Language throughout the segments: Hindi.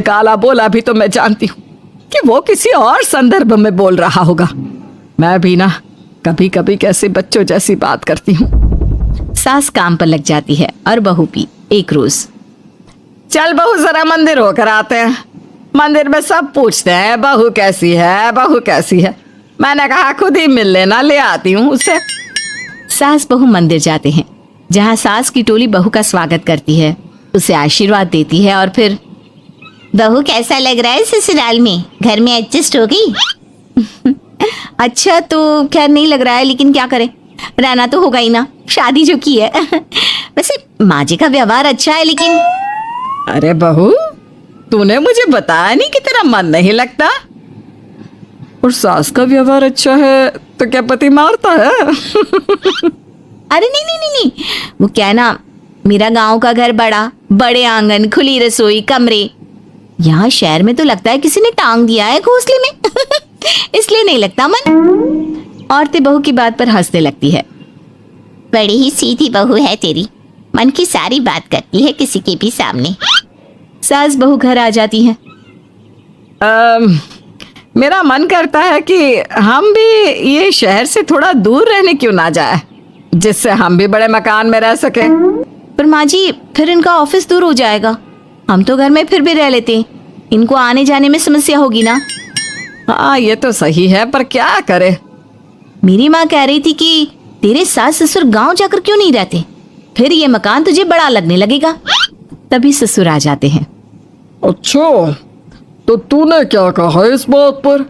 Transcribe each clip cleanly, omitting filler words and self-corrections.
काला बोला भी तो मैं जानती हूँ कि वो किसी और संदर्भ में बोल रहा होगा। मैं भी ना कभी कभी कैसे बच्चों जैसी बात करती हूँ। सास काम पर लग जाती है और बहू भी एक रोज, चल बहू जरा मंदिर होकर आते हैं। मंदिर में सब पूछते हैं बहू कैसी है, बहू कैसी है। मैंने कहा खुद ही मिल लेना, ले आती हूँ उसे। सास बहू मंदिर जाते हैं, जहाँ सास की टोली बहू का स्वागत करती है, उसे आशीर्वाद देती है और फिर, बहू कैसा लग रहा है ससुराल में, घर में एडजस्ट हो गई? अच्छा तो खैर नहीं लग रहा है, लेकिन क्या करें, रहना तो होगा ही ना, शादी जो की है। वैसे माँ जी का व्यवहार अच्छा है, लेकिन अरे बहू, तूने मुझे बताया नहीं कि तेरा मन नहीं लगता। और सास का व्यवहार अच्छा है तो क्या पति मारता है? अरे नहीं नहीं नहीं नहीं, वो क्या है ना, मेरा गांव का घर बड़ा, बड़े आंगन, खुली रसोई, कमरे। यहाँ शहर में तो लगता है किसी ने टांग दिया है घोंसले में। इसलिए नहीं लगता मन। औरतें बहू की बात पर हंसने लगती है। बड़ी ही सीधी बहू है तेरी, मन की सारी बात करती है किसी के भी सामने। सास बहू घर आ जाती है। मेरा मन करता है कि हम भी ये शहर से थोड़ा दूर रहने क्यों ना जाए, जिससे हम भी बड़े मकान में रह सके। पर माँ जी, फिर इनका ऑफिस दूर हो जाएगा। हम तो घर में फिर भी रह लेते हैं, इनको आने जाने में समस्या होगी ना। हाँ ये तो सही है, पर क्या करे। मेरी माँ कह रही थी कि तेरे सास ससुर गांव जाकर क्यों नहीं रहते, फिर ये मकान तुझे बड़ा लगने लगेगा। तभी ससुर आ जाते हैं। अच्छा, तो तूने क्या कहा इस बात पर?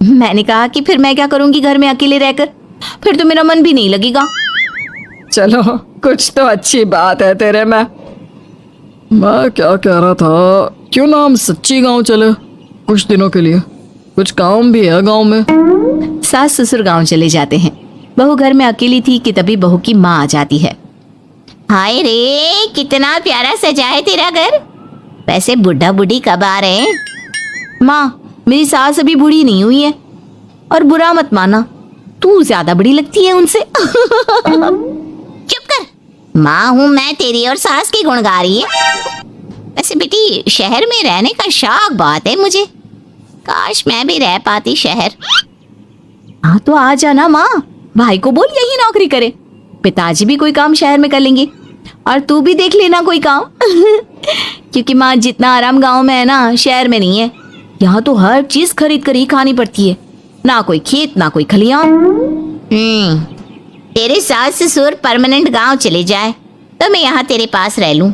मैंने कहा कि फिर मैं क्या करूंगी घर में अकेले रहकर, फिर तो मेरा मन भी नहीं लगेगा। चलो कुछ तो अच्छी बात है तेरे में। मैं क्या कह रहा था, क्यों ना हम सच्ची गांव चले कुछ दिनों के लिए, कुछ काम भी है गांव में। सास ससुर गांव चले जाते हैं। बहू घर में अकेली थी कि तभी बहू की माँ आ जाती है। हाय रे, कितना प्यारा सजा है तेरा घर। वैसे बुढ़ा बुढ़ी कब आ रहे हैं? माँ, मेरी सास अभी बूढ़ी नहीं हुई है, और बुरा मत माना, तू ज्यादा बड़ी लगती है उनसे। चुप कर, माँ हूँ मैं तेरी और सास की गुण गा रही है। वैसे बेटी, शहर में रहने का शौक बहुत है मुझे, काश मैं भी रह पाती शहर। हाँ तो आ जाना माँ, भाई को बोल यही नौकरी करे, पिताजी भी कोई काम शहर में कर लेंगे, और तू भी देख लेना कोई काम। क्योंकि माँ, जितना आराम गांव में है ना, शहर में नहीं है। यहाँ तो हर चीज खरीद कर ही खानी पड़ती है, ना कोई खेत ना कोई खलियान। तेरे सास ससुर परमानेंट गांव चले जाए तो मैं यहाँ तेरे पास रह लूं,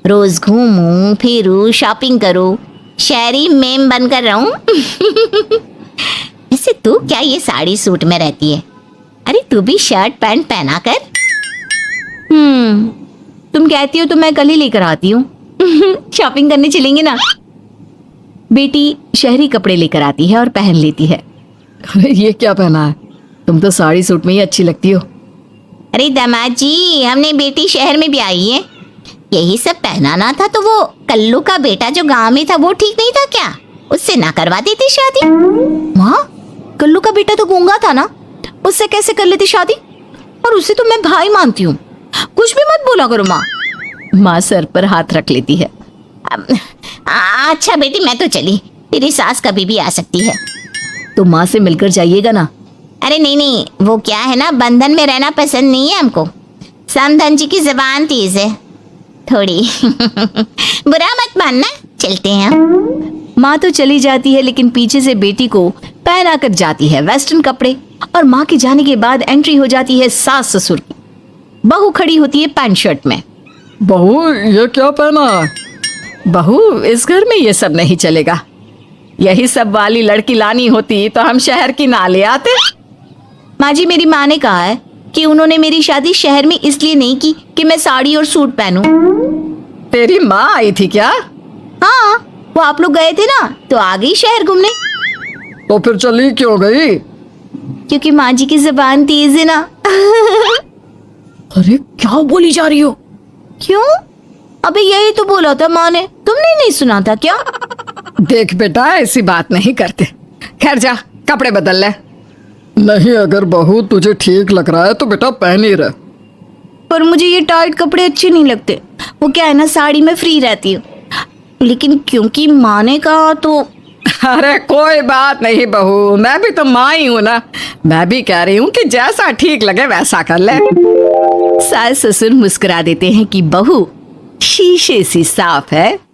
रोज घूमूं फिरूं, शॉपिंग करूं, शहरी मेम बनकर रहूं। वैसे तू क्या ये साड़ी सूट में रहती है? अरे तू भी शर्ट पैंट पहना कर। तुम कहती हो तो मैं कल ही लेकर आती हूँ। शॉपिंग करने चलेंगे ना। बेटी शहरी कपड़े लेकर आती है और पहन लेती है। अरे ये क्या पहना है, तुम तो साड़ी सूट में ही अच्छी लगती हो। अरे दामाद जी, हमने बेटी शहर में भी आई है, यही सब पहनाना था। तो वो कल्लू का बेटा जो गांव में था वो ठीक नहीं था क्या? उससे ना करवा देती शादी? माँ, कल्लू का बेटा तो गूंगा था ना, उससे कैसे कर लेती शादी? और उसे तो मैं भाई मानती हूँ, कुछ भी मत बोला करो माँ। माँ सर पर हाथ रख लेती है। अच्छा बेटी, मैं तो चली, तेरी सास कभी भी आ सकती है। तो माँ से मिलकर जाइएगा ना। अरे नहीं नहीं, वो क्या है ना, बंधन में रहना पसंद नहीं है हमको। समधन जी की जबान तेज है थोड़ी। बुरा मत मानना, चलते हैं हम। माँ तो चली जाती है, लेकिन पीछे से बेटी को पहना कर जाती है वेस्टर्न कपड़े, और माँ के जाने के बाद एंट्री हो जाती है सास ससुर की। बहू खड़ी होती है पैंट शर्ट में। बहू ये क्या पहना है? बहू, इस घर में ये सब नहीं चलेगा। यही सब वाली लड़की लानी होती तो हम शहर की ना ले आते। माँ जी, मेरी माँ ने कहा है कि उन्होंने मेरी शादी शहर में इसलिए नहीं की कि मैं साड़ी और सूट पहनूं। तेरी माँ आई थी क्या? हाँ, वो आप लोग गए थे ना तो आ गई शहर घूमने। तो फिर चली क्यों गई? क्योंकि माँ जी की जुबान तेज है ना। अरे क्या बोली जा रही हो? क्यों? अबे यही तो बोला था माँ ने, तुमने नहीं सुना था क्या? देख बेटा, ऐसी बात नहीं करते। खैर जा, कपड़े बदल ले। नहीं, अगर बहू तुझे ठीक लग रहा है तो बेटा पहन ही रह। पर मुझे ये टाइट कपड़े अच्छे नहीं लगते। वो क्या है ना, साड़ी में फ्री रहती हूँ, लेकिन क्योंकि माँ ने कहा तो। अरे कोई बात नहीं बहू, मैं भी तो माँ ही हूँ ना। मैं भी कह रही हूँ कि जैसा ठीक लगे वैसा कर ले। सास ससुर मुस्कुरा देते हैं कि बहू शीशे सी साफ है।